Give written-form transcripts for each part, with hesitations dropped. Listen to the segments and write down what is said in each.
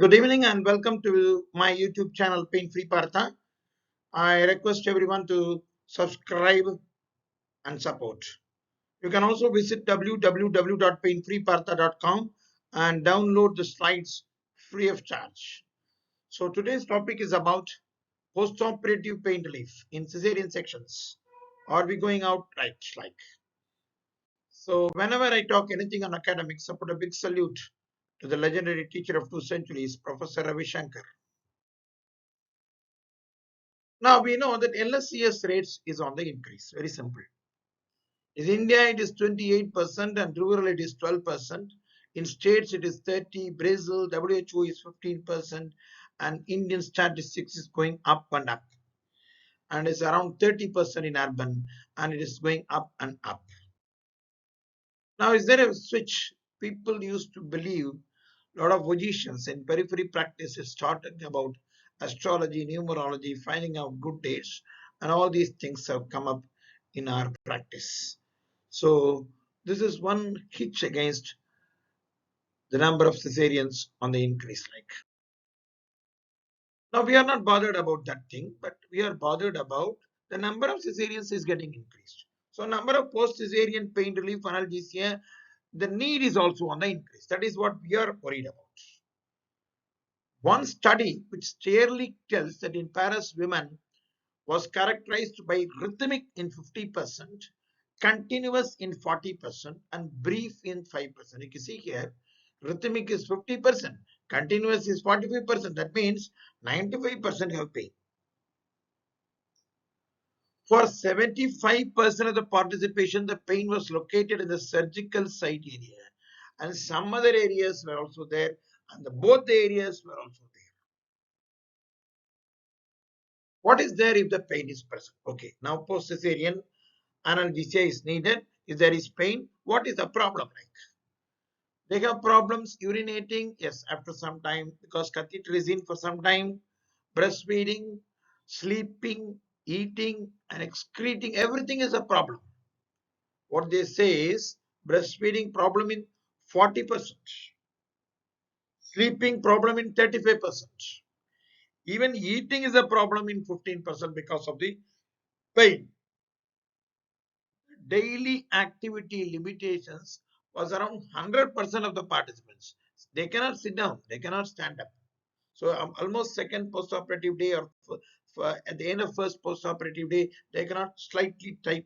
Good evening and welcome to my YouTube channel Pain Free Partha. I request everyone to subscribe and support. You can also visit www.painfreepartha.com and download the slides free of charge. So today's topic is about postoperative pain relief in cesarean sections. Are we going out right? So whenever I talk anything on academics, I put a big salute to the legendary teacher of 2 centuries, Professor Ravi Shankar. Now we know that LSCS rates is on the increase. Very simple. In India, it is 28% and rural it is 12%. In states, it is 30. Brazil, WHO is 15%, and Indian statistics is going up and up. And it's around 30% in urban, and it is going up and up. Now, is there a switch? People used to believe, a lot of physicians in periphery practices started about astrology, numerology, finding out good dates, and all these things have come up in our practice. So this is one hitch against the number of cesareans on the increase. Now we are not bothered about that thing, but we are bothered about the number of cesareans is getting increased. So number of post-cesarean pain relief analgesia, the need is also on the increase. That is what we are worried about. One study which clearly tells that in Paris women was characterized by rhythmic in 50%, continuous in 40%, and brief in 5%. You can see here, rhythmic is 50%, continuous is 45%. That means 95% have pain. For 75% of the participation, the pain was located in the surgical site area, and some other areas were also there, and both the areas were also there. What is there if the pain is present? Okay, now post-cesarean analgesia is needed. If there is pain, what is the problem like? They have problems urinating, yes, after some time, because catheter is in for some time, breastfeeding, sleeping, eating, and excreting, everything is a problem. What they say is breastfeeding problem in 40%, sleeping problem in 35%, even eating is a problem in 15% because of the pain. Daily activity limitations was around 100% of the participants. They cannot sit down, they cannot stand up. So almost second postoperative day or at the end of first postoperative day, they cannot slightly try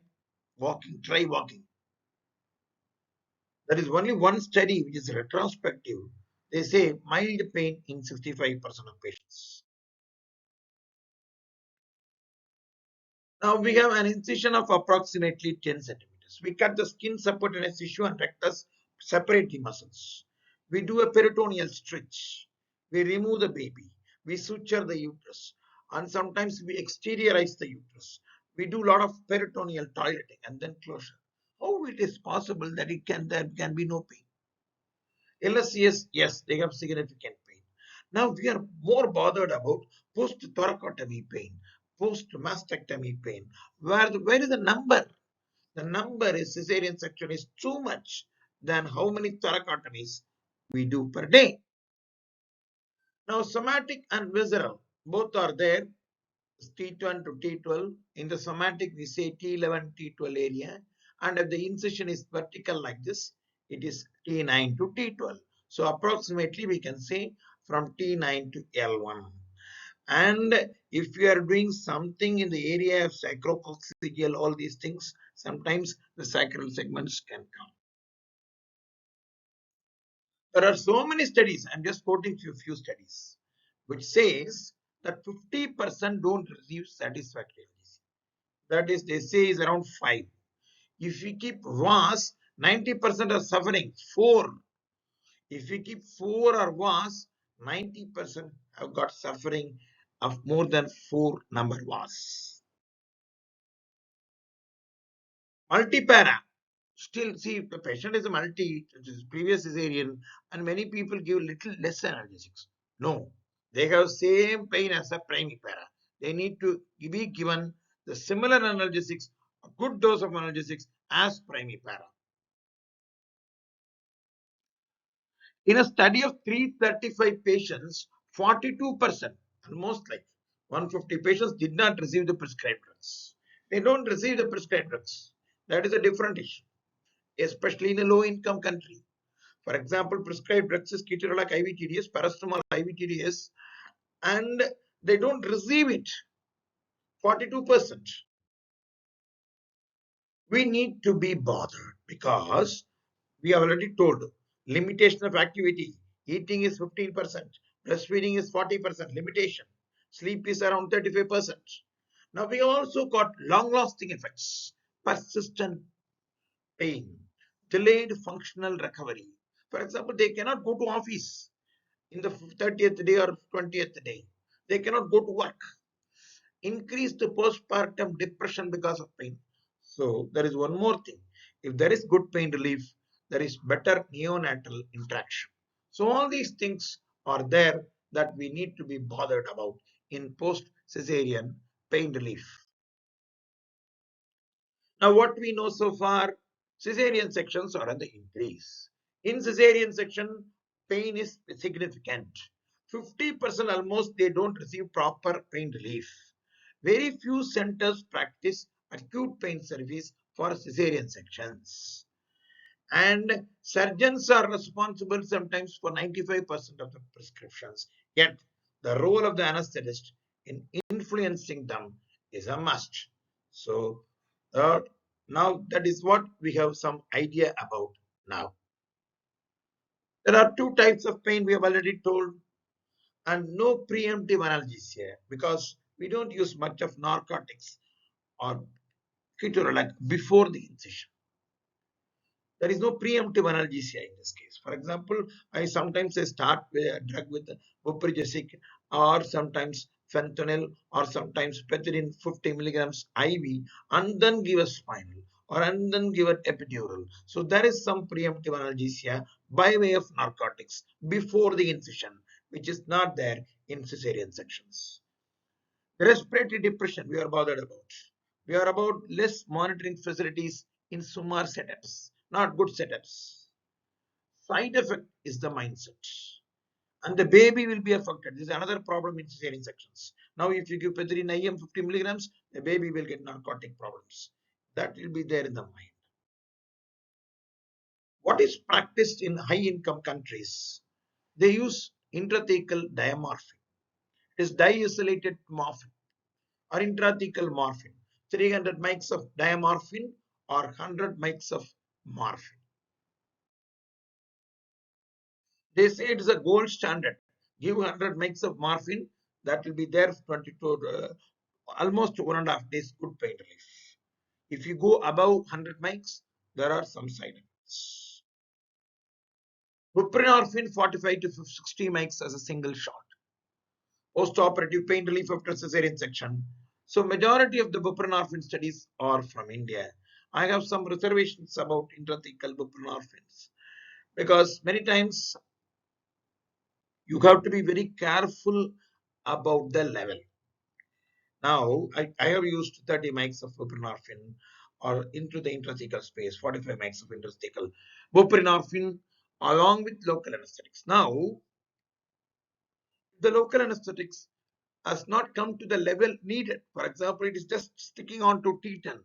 walking. There is only one study which is retrospective. They say mild pain in 65% of patients. Now we have an incision of approximately 10 centimeters. We cut the skin subcutaneous tissue and rectus, separate the muscles. We do a peritoneal stretch. We remove the baby. We suture the uterus. And sometimes we exteriorize the uterus. We do a lot of peritoneal toileting and then closure. How it is possible that there can be no pain? LSCS, yes, they have significant pain. Now we are more bothered about post-thoracotomy pain, post-mastectomy pain. Where is the number? The number is cesarean section is too much than how many thoracotomies we do per day. Now somatic and visceral, both are there, T1 to T12. In the somatic, we say T11, T12 area. And if the incision is vertical like this, it is T9 to T12. So approximately we can say from T9 to L1. And if you are doing something in the area of sacrococcygeal, all these things, sometimes the sacral segments can come. There are so many studies, I'm just quoting few studies, which says that 50% don't receive satisfactory analgesia. That is, they say is around 5. If we keep VAS, 90% are suffering, 4. If we keep 4 or VAS, 90% have got suffering of more than 4 number VAS. Multipara, still see the patient is a multi, it is previous cesarean, and many people give little less analgesics. No, they have same pain as a primipara. They need to be given the similar analgesics, a good dose of analgesics as primipara. In a study of 335 patients, 42%, almost like 150 patients, did not receive the prescribed drugs. They don't receive the prescribed drugs. That is a different issue, especially in a low-income country. For example, prescribed drugs is ketorolac IVTDS, paracetamol IVTDS, and they don't receive it. 42%. We need to be bothered because we have already told limitation of activity. Eating is 15%, breastfeeding is 40% limitation, sleep is around 35%. Now we also got long-lasting effects, persistent pain, delayed functional recovery. For example, they cannot go to office in the 30th day or 20th day. They cannot go to work. Increased postpartum depression because of pain. So there is one more thing. If there is good pain relief, there is better neonatal interaction. So all these things are there that we need to be bothered about in post-caesarean pain relief. Now what we know so far, caesarean sections are on the increase. In caesarean section, pain is significant. 50% almost they don't receive proper pain relief. Very few centers practice acute pain service for caesarean sections. And surgeons are responsible sometimes for 95% of the prescriptions. Yet the role of the anesthetist in influencing them is a must. So now that is what we have some idea about now. There are two types of pain we have already told, and no preemptive analgesia because we don't use much of narcotics or ketorolac before the incision. There is no preemptive analgesia in this case. For example, I sometimes start with a drug with buprogesic or sometimes fentanyl or sometimes pethidine 50 milligrams IV and then give a spinal or and then give an epidural. So there is some preemptive analgesia by way of narcotics before the incision, which is not there in cesarean sections. Respiratory depression we are bothered about. We are about less monitoring facilities in SUMAR setups, not good setups. Side effect is the mindset. And the baby will be affected. This is another problem in cesarean sections. Now, if you give pethidine IM 50 milligrams, the baby will get narcotic problems. That will be there in the mind. What is practiced in high-income countries? They use intrathecal diamorphine. It is diacetylated morphine or intrathecal morphine, 300 mics of diamorphine or 100 mics of morphine. They say it is a gold standard. Give 100 mics of morphine, that will be there for 22, almost 1.5 days, good pain relief. If you go above 100 mics, there are some side effects. Buprenorphine 45 to 60 mics as a single shot. Postoperative pain relief after cesarean section. So majority of the buprenorphine studies are from India. I have some reservations about intrathecal buprenorphines because many times you have to be very careful about the level. Now, I have used 30 mics of buprenorphine or into the intrathecal space, 45 mics of intrathecal buprenorphine along with local anesthetics. Now, the local anesthetics has not come to the level needed. For example, it is just sticking on to T10.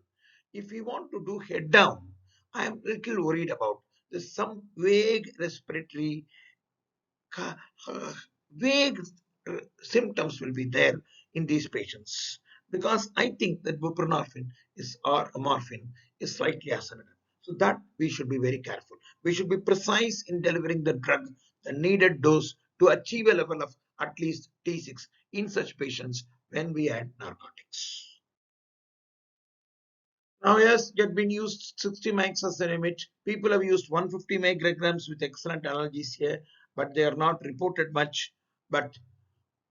If we want to do head down, I am a little worried about there's some vague respiratory, vague symptoms will be there in these patients because I think that buprenorphine is or morphine is slightly acidic. So that we should be very careful. We should be precise in delivering the drug, the needed dose to achieve a level of at least T6 in such patients when we add narcotics. Now, yes, it has been used 60 mics as the limit. People have used 150 micrograms with excellent analgesia, but they are not reported much. But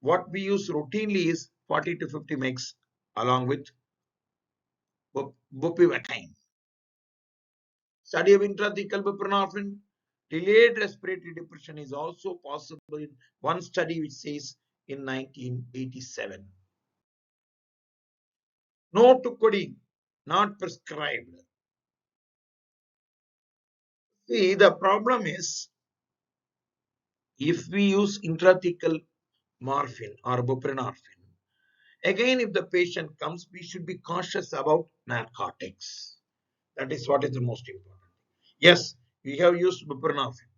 what we use routinely is 40 to 50 mics along with bupivacaine. Study of intrathecal buprenorphine. Delayed respiratory depression is also possible in one study which says in 1987. No to codeine, not prescribed. See, the problem is If we use intrathecal morphine or buprenorphine, again, if the patient comes, we should be cautious about narcotics. That is what is the most important. Yes, we have used buprenorphine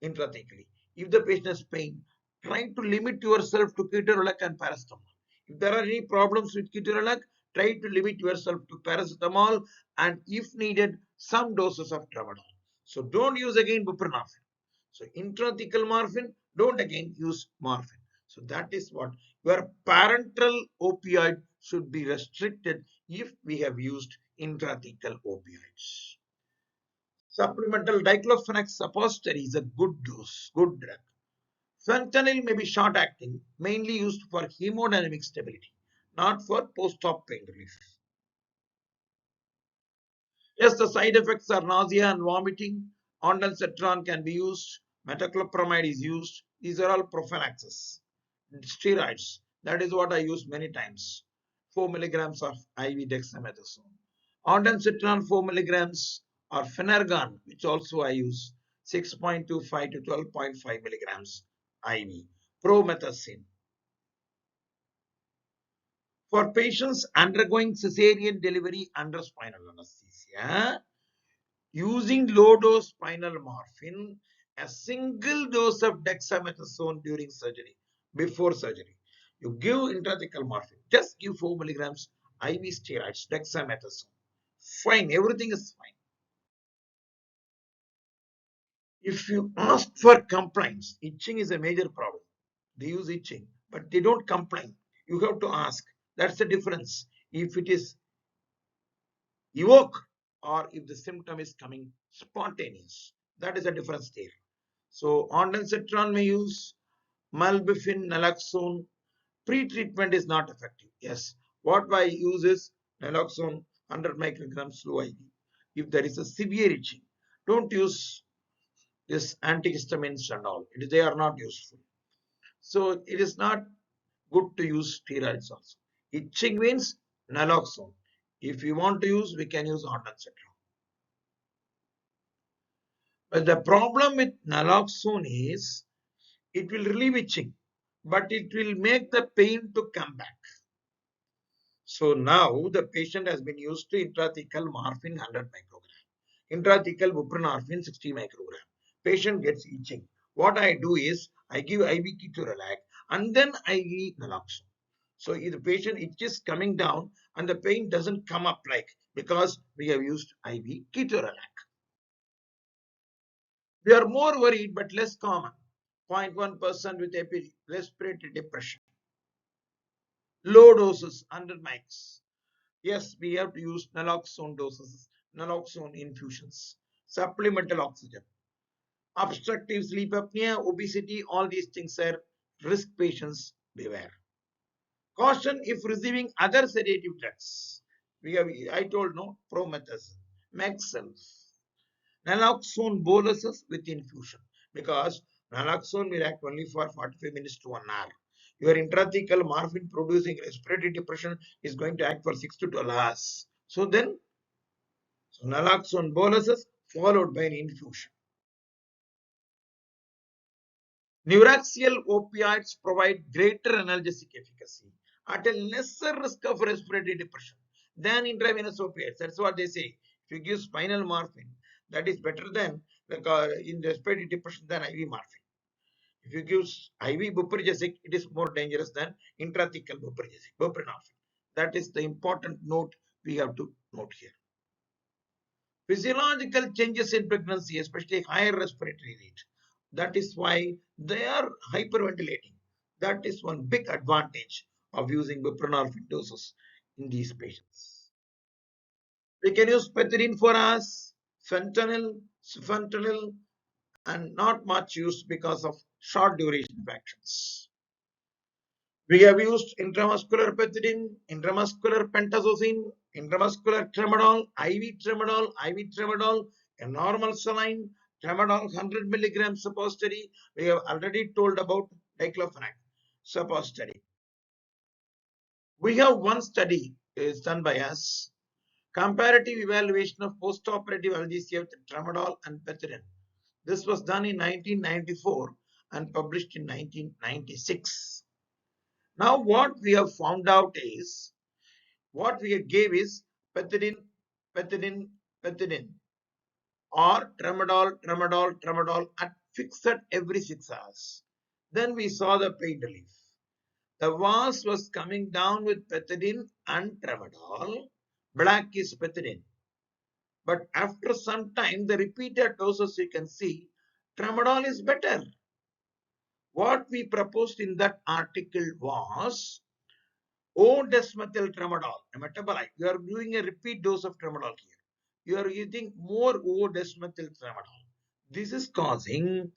intrathecally. If the patient has pain, try to limit yourself to ketorolac and paracetamol. If there are any problems with ketorolac, try to limit yourself to paracetamol and if needed, some doses of tramadol. So don't use again buprenorphine. So intrathecal morphine, don't again use morphine. So that is what your parenteral opioid should be restricted if we have used intrathecal opioids. Supplemental diclofenac suppository is a good dose, good drug. Fentanyl may be short acting, mainly used for hemodynamic stability, not for post-op pain relief. Yes, the side effects are nausea and vomiting. Ondansetron can be used. Metoclopramide is used. These are all prophylaxis. Steroids. That is what I use many times. 4 milligrams of IV dexamethasone. Ondansetron 4 milligrams or Phenergan, which also I use 6.25 to 12.5 milligrams IV. Promethazine. For patients undergoing caesarean delivery under spinal anesthesia, using low-dose spinal morphine, a single dose of dexamethasone during surgery, before surgery. You give intrathecal morphine, just give 4 milligrams IV steroids, dexamethasone. Fine, everything is fine. If you ask for compliance, itching is a major problem. They use itching, but they don't complain. You have to ask. That's the difference. If it is evoked or if the symptom is coming spontaneous, that is a difference there. So ondansetron may use, malbufin, naloxone. Pre-treatment is not effective. Yes, what I use is naloxone 100 micrograms slow IV. If there is a severe itching, don't use this antihistamines and all. They are not useful. So it is not good to use steroids also. Itching means naloxone. If you want to use, we can use ondansetron. But the problem with naloxone is it will relieve itching, but it will make the pain to come back. So now the patient has been used to intrathecal morphine 100 microgram, intrathecal buprenorphine 60 microgram. Patient gets itching. What I do is I give IV ketorolac and then I give naloxone. So if the patient itch is coming down and the pain doesn't come up like because we have used IV ketorolac. We are more worried but less common. 0.1% with respiratory depression. Low doses, 100 mics. Yes, we have to use naloxone doses, naloxone infusions, supplemental oxygen. Obstructive sleep apnea, obesity, all these things are risk patients, beware. Caution if receiving other sedative drugs. I told no, promethazine, Maxell, naloxone boluses with infusion because naloxone will act only for 45 minutes to 1 hour. Your intrathecal morphine producing respiratory depression is going to act for 6 to 12 hours. So then, naloxone boluses followed by an infusion. Neuraxial opioids provide greater analgesic efficacy at a lesser risk of respiratory depression than intravenous opioids. That's what they say. If you give spinal morphine, that is better than in respiratory depression than IV morphine. If you give IV buprenorphine, it is more dangerous than intrathecal buprenorphine. That is the important note we have to note here. Physiological changes in pregnancy, especially higher respiratory rate. That is why they are hyperventilating. That is one big advantage of using buprenorphine doses in these patients. We can use pethidine for us, fentanyl, and not much use because of short duration infections. We have used intramuscular pethidine, intramuscular pentazocine, intramuscular tramadol, IV tramadol, a normal saline, tramadol 100 milligrams suppository. We have already told about diclofenac suppository. We have one study is done by us, comparative evaluation of postoperative analgesia with tramadol and pethidine. This was done in 1994 and published in 1996. Now what we have found out is, what we gave is pethidine, pethidine, pethidine, or tramadol at fixed every 6 hours. Then we saw the pain relief. The VAS was coming down with pethidine and tramadol. Black is pethidine. But after some time, the repeated doses you can see, tramadol is better. What we proposed in that article was O-desmethyl tramadol, a metabolite. You are doing a repeat dose of tramadol here. You are using more O-desmethyl tramadol. This is causing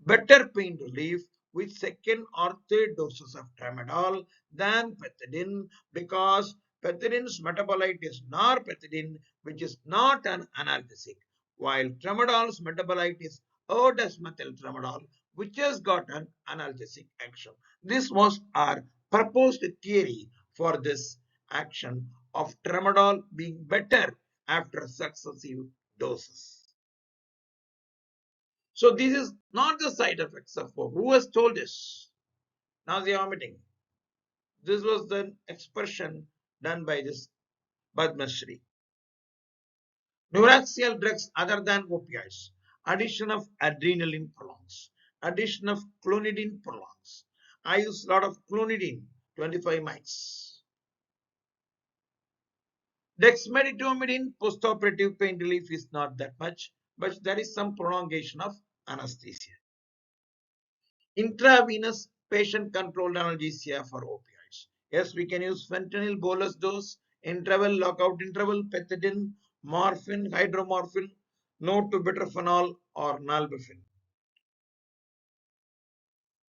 better pain relief with second or third doses of tramadol than pethidine, because pethidine's metabolite is norpethidine, which is not an analgesic, while tramadol's metabolite is O-desmethyl tramadol, which has got an analgesic action. This was our proposed theory for this action of tramadol being better after successive doses. So this is not the side effects of hope. Who has told this? Nausea, vomiting. This was the expression done by this Padma Shri. Neuraxial drugs other than opioids. Addition of adrenaline prolongs. Addition of clonidine prolongs. I use a lot of clonidine, 25 mics. Dexmedetomidine postoperative pain relief is not that much, but there is some prolongation of anesthesia. Intravenous patient-controlled analgesia for opioids. Yes, we can use fentanyl bolus dose, interval, lockout interval, pethidine, morphine, hydromorphine, no to buterphenol or nalbuphine.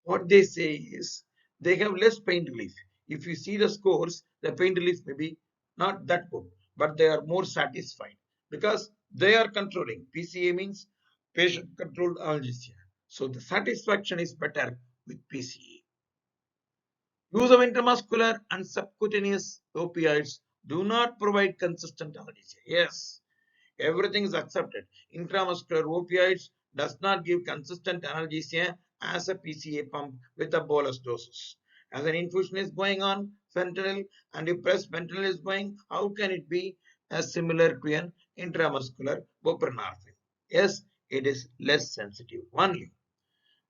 What they say is they have less pain relief. If you see the scores, the pain relief may be not that good, but they are more satisfied because they are controlling. PCA means patient controlled analgesia. So the satisfaction is better with PCA. Use of intramuscular and subcutaneous opioids do not provide consistent analgesia. Yes, everything is accepted. Intramuscular opioids does not give consistent analgesia as a PCA pump with a bolus doses. As an infusion is going on, fentanyl, and if press fentanyl is going, how can it be as similar to an intramuscular buprenorphine? Yes, it is less sensitive only.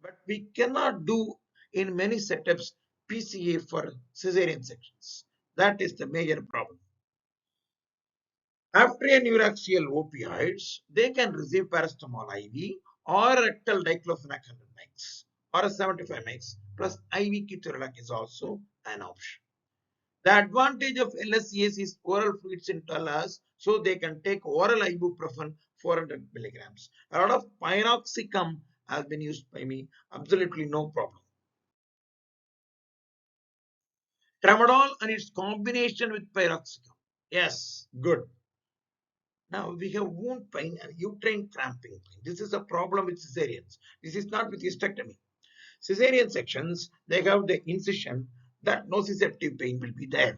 But we cannot do in many setups PCA for caesarean sections. That is the major problem. After a Neuraxial opioids, they can receive paracetamol IV or rectal diclofenac 100 mg or a 75 mg plus IV ketorolac is also an option. The advantage of LSCS is oral fluids in 12 hours, so they can take oral ibuprofen 400 milligrams. A lot of piroxicum has been used by me, absolutely no problem. Tramadol and its combination with piroxicum. Yes, good. Now we have wound pain and uterine cramping pain. This is a problem with cesareans. This is not with hysterectomy. Cesarean sections, they have the incision, that nociceptive pain will be there.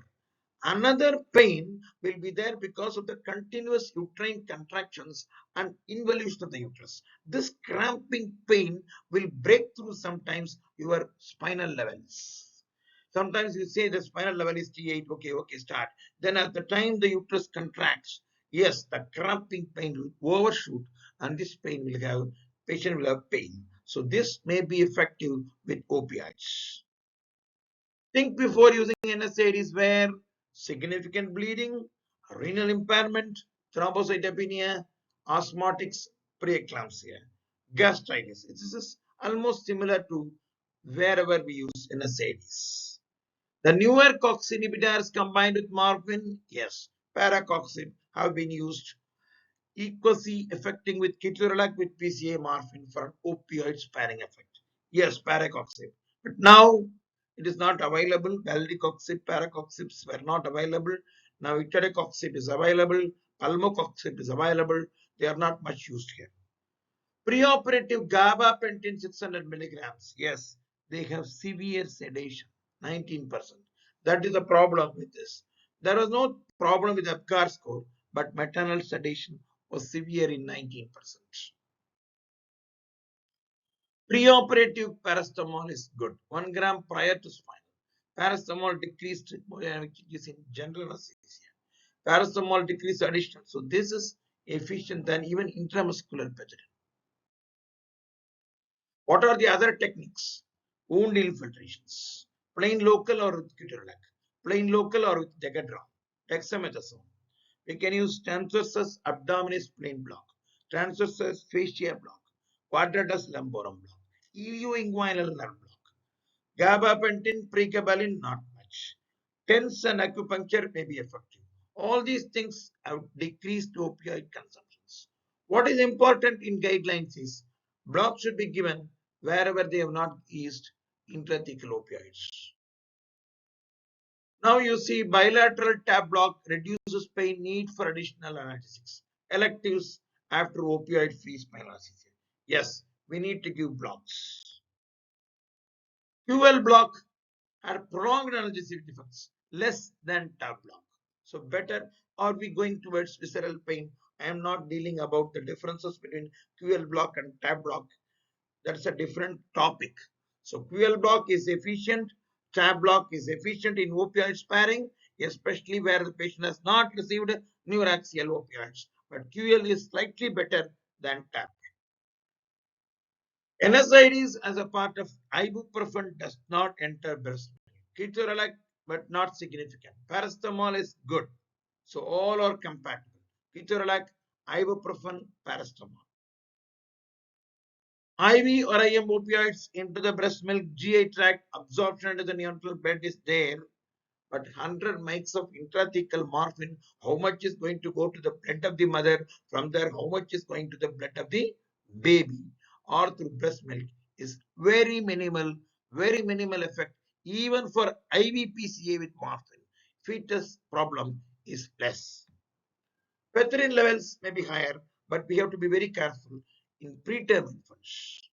Another pain will be there because of the continuous uterine contractions and involution of the uterus. This cramping pain will break through sometimes your spinal levels. Sometimes you say the spinal level is T8, okay, start. Then at the time the uterus contracts, yes, the cramping pain will overshoot and this pain will have, patient will have pain. So this may be effective with opioids. Think before using NSAIDs where significant bleeding, renal impairment, thrombocytopenia, asthmatics, preeclampsia, gastritis. This is almost similar to wherever we use NSAIDs. The newer COX inhibitors combined with morphine, yes, paracoxib have been used. Efficacy affecting with ketorolac with PCA morphine for an opioid-sparing effect. Yes, paracoxib. But now it is not available. Valdecoxib, paracoxibs were not available. Now itacoxib is available. Palmocoxib is available. They are not much used here. Preoperative gabapentin 600 milligrams. Yes, they have severe sedation, 19%. That is the problem with this. There was no problem with Apgar score, but maternal sedation was severe in 19%. Preoperative paracetamol is good. 1 gram prior to spinal. Paracetamol decreased hemorrhages in general anesthesia. Paracetamol decreased additional. So this is efficient than even intramuscular pethidine. What are the other techniques? Wound infiltrations. Plain local or with ketorolac. Plain local or with degadron. Dexamethasone. We can use transversus abdominis plain block. Transversus fascia block. Quadratus lumborum block. Ilioinguinal nerve block. Gabapentin, pregabalin, not much. TENS and acupuncture may be effective. All these things have decreased opioid consumptions. What is important in guidelines is blocks should be given wherever they have not used intrathecal opioids. Now you see bilateral tab block reduces pain need for additional analgesics. Electives after opioid-free spinal anesthesia. Yes, we need to give blocks. QL block are prolonged analgesic effects less than tab block. So better are we going towards visceral pain? I am not dealing about the differences between QL block and tab block. That's a different topic. So QL block is efficient. Tab block is efficient in opioid sparing, especially where the patient has not received neuraxial opioids. But QL is slightly better than tab. NSAIDs as a part of ibuprofen does not enter breast milk. Ketorolac, but not significant. Paracetamol is good. So all are compatible. Ketorolac, ibuprofen, paracetamol. IV or IM opioids into the breast milk, GI tract, absorption into the neonatal bed is there. But 100 mics of intrathecal morphine, how much is going to go to the blood of the mother? From there, how much is going to the blood of the baby or through breast milk is very minimal effect. Even for IV PCA with morphine, fetus problem is less. Pethidine levels may be higher, but we have to be very careful in preterm infants.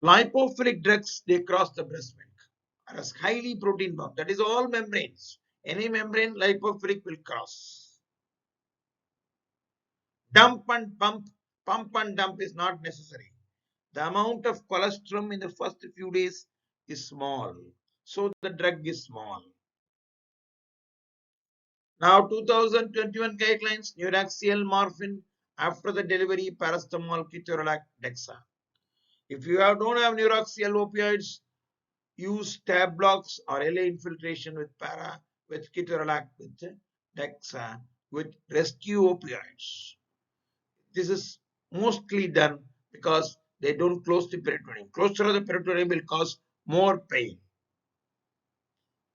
Lipophilic drugs, they cross the breast milk. As highly protein bound. That is all membranes. Any membrane lipophilic will cross. Dump and pump and dump is not necessary. The amount of colostrum in the first few days is small. So the drug is small. Now 2021 guidelines, Neuraxial morphine after the delivery, paracetamol, ketorolac, dexa. If you don't have Neuraxial opioids, use tab blocks or LA infiltration with ketorolac, with dexa, with rescue opioids. This is mostly done because they don't close the peritoneum. Closure of the peritoneum will cause more pain.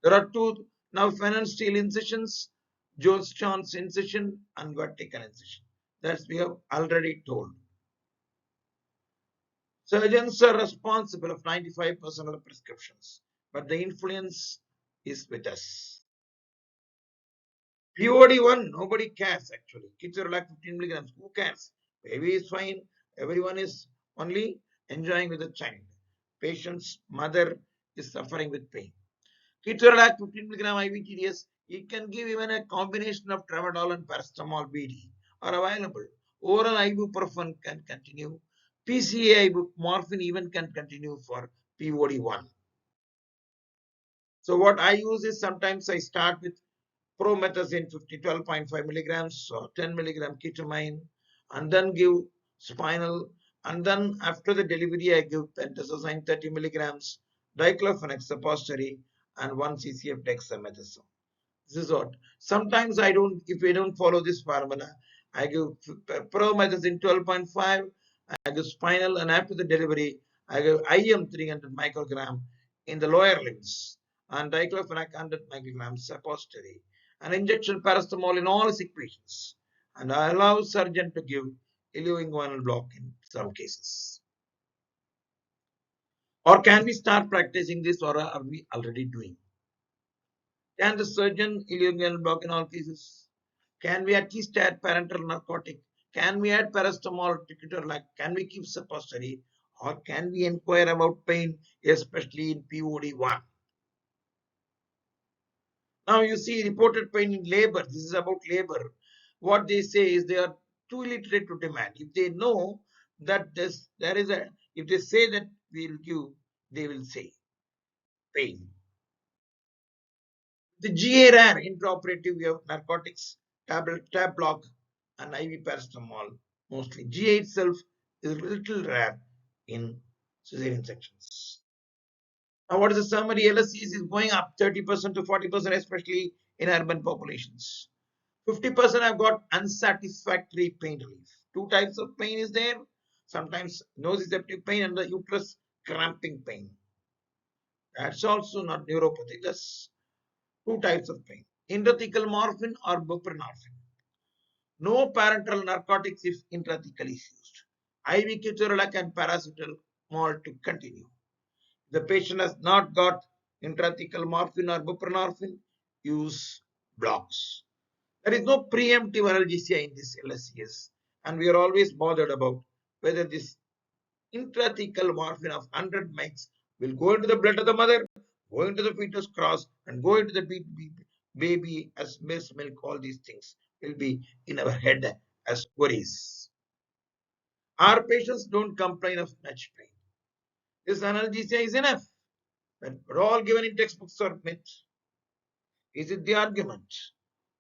There are two now Fenton steel incisions, Jones-Jones incision, and vertical incision. That we have already told. Surgeons are responsible of 95% of the prescriptions, but the influence is with us. POD1, nobody cares actually. Kids are like 15 milligrams. Who cares? Baby is fine. Everyone is only enjoying with the child. Patient's mother is suffering with pain. Kids are like 15 milligram IVTDS. It can give even a combination of tramadol and paracetamol BD are available. Oral ibuprofen can continue. PCA morphine even can continue for POD1. So what I use is sometimes I start with promethazine 12.5 milligrams or 10 milligram ketamine, and then give spinal, and then after the delivery I give pentazocine 30 milligrams, diclofenac suppository, and 1 cc of dexamethasone. This is what. Sometimes I don't, if we don't follow this formula, I give promethazine 12.5, I give spinal, and after the delivery I give IM 300 microgram in the lower limbs and diclofenac 100 micrograms suppository, and injection paracetamol in all sick patients. And I allow surgeon to give ilioinguinal block in some cases. Or can we start practicing this, or are we already doing? Can the surgeon ilioinguinal block in all cases? Can we at least add parenteral narcotic? Can we add paracetamol to ketorolac? Can we keep suppository? Or can we inquire about pain, especially in POD1? Now you see reported pain in labor. This is about labor. What they say is they are too illiterate to demand. If they know there is a, if they say that we will give, they will say pain. The GA rare intraoperative, we have narcotics, tab block, and IV paracetamol mostly. GA itself is a little rare in cesarean sections. Now, what is the summary? LSCs is going up 30% to 40%, especially in urban populations. 50% have got unsatisfactory pain relief. Two types of pain is there. Sometimes nociceptive pain and the uterus cramping pain. That's also not neuropathy. That's two types of pain. Intrathecal morphine or buprenorphine. No parenteral narcotics if intrathecal is used. IV ketorolac and paracetamol to continue. The patient has not got intrathecal morphine or buprenorphine, use blocks. There is no preemptive analgesia in this LSCS, and we are always bothered about whether this intrathecal morphine of 100 mg will go into the blood of the mother, go into the fetus cross, and go into the baby as breast milk. All these things will be in our head as worries. Our patients don't complain of much pain. This analgesia is enough. But all given in textbooks are myth. Is it the argument?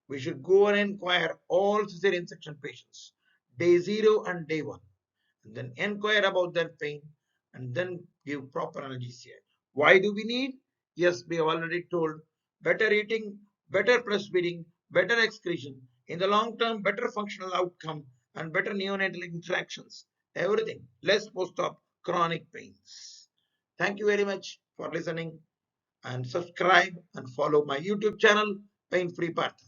We should go and inquire all cesarean section patients, day 0 and day 1, and then inquire about their pain and then give proper analgesia. Why do we need? Yes, we have already told, better eating, better breastfeeding, better excretion, in the long term, better functional outcome and better neonatal interactions, everything, less post-op chronic pains. Thank you very much for listening, and subscribe and follow my YouTube channel, Pain Free Partha.